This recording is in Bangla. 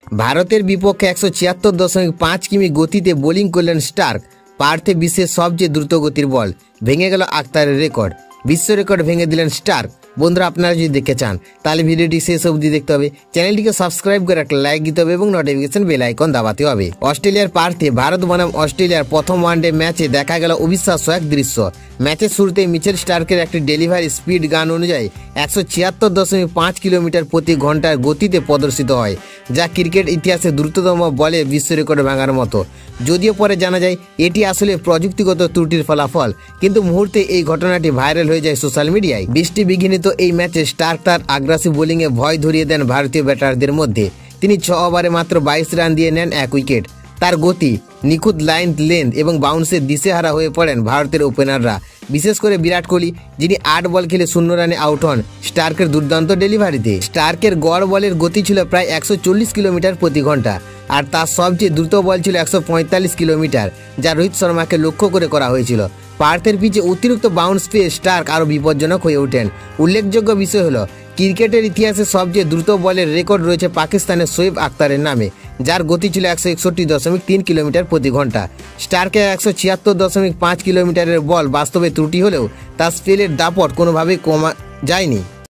ভারতের বিপক্ষে 176.5 কিমি গতিতে বোলিং করলেন স্টার্ক। পার্থে বিশ্বের সবচেয়ে দ্রুত গতির বল, ভেঙে গেল আক্তারের রেকর্ড। বিশ্ব রেকর্ড ভেঙে দিলেন স্টার্ক। বন্ধুরা, আপনারা যদি দেখতে চান তাহলে ভিডিওটি শেষ অবধি দেখতে হবে, চ্যানেলটিকে সাবস্ক্রাইব করে একটা লাইক দিতে হবে এবং নোটিফিকেশন বেল আইকন দাবাতে হবে। অস্ট্রেলিয়ার পার্থে ভারত বনাম অস্ট্রেলিয়ার প্রথম ওয়ানডে ম্যাচে দেখা গেল অবিশ্বাস্য এক দৃশ্য। ম্যাচের শুরুতেই মিচেল স্টার্কের একটি ডেলিভারি স্পিড গান অনুযায়ী 176.5 কিলোমিটার প্রতি ঘন্টার গতিতে প্রদর্শিত হয়, যা ক্রিকেট ইতিহাসে দ্রুততম বলে বিশ্ব রেকর্ড ভাঙার মতো। যদিও পরে জানা যায় এটি আসলে প্রযুক্তিগত ত্রুটির ফলাফল, কিন্তু মুহূর্তে এই ঘটনাটি ভাইরাল হয়ে যায় সোশ্যাল মিডিয়ায়। বৃষ্টি বিঘ্নিত এই ম্যাচে স্টার্ক তার আগ্রাসী বোলিংয়ে ভয় ধরিয়ে দেন ভারতীয় ব্যাটারদের মধ্যে। তিনি 6 ওভারে মাত্র 22 রান দিয়ে নেন 1 উইকেট। তার গতি, নিখুঁত লাইন লেন্থ এবং বাউন্সে দিশেহারা হয়ে পড়েন ভারতের ওপেনাররা, বিশেষ করে বিরাট কোহলি, যিনি 8 বল খেলে 0 রানে আউট হন স্টার্কের দুর্দান্ত ডেলিভারিতে। স্টার্কের গড় বলের গতি ছিল প্রায় 140 কিলোমিটার প্রতি ঘন্টা, আর তার সবচেয়ে দ্রুত বল ছিল 145 কিলোমিটার, যা রোহিত শর্মাকে লক্ষ্য করে করা হয়েছিল। পার্থের পিচে অতিরিক্ত বাউন্স পেয়ে স্টার্ক আরও বিপজ্জনক হয়ে ওঠেন। উল্লেখযোগ্য বিষয় হলো ক্রিকেটের ইতিহাসে সবচেয়ে দ্রুত বলের রেকর্ড রয়েছে পাকিস্তানের শোয়েব আক্তারের নামে, যার গতি ছিল 161.3 কিলোমিটার প্রতি ঘন্টা। স্টার্কের 176.5 কিলোমিটারের বল বাস্তবে ত্রুটি হলেও তার স্পেলের দাপট কোনোভাবেই কমা যায়নি।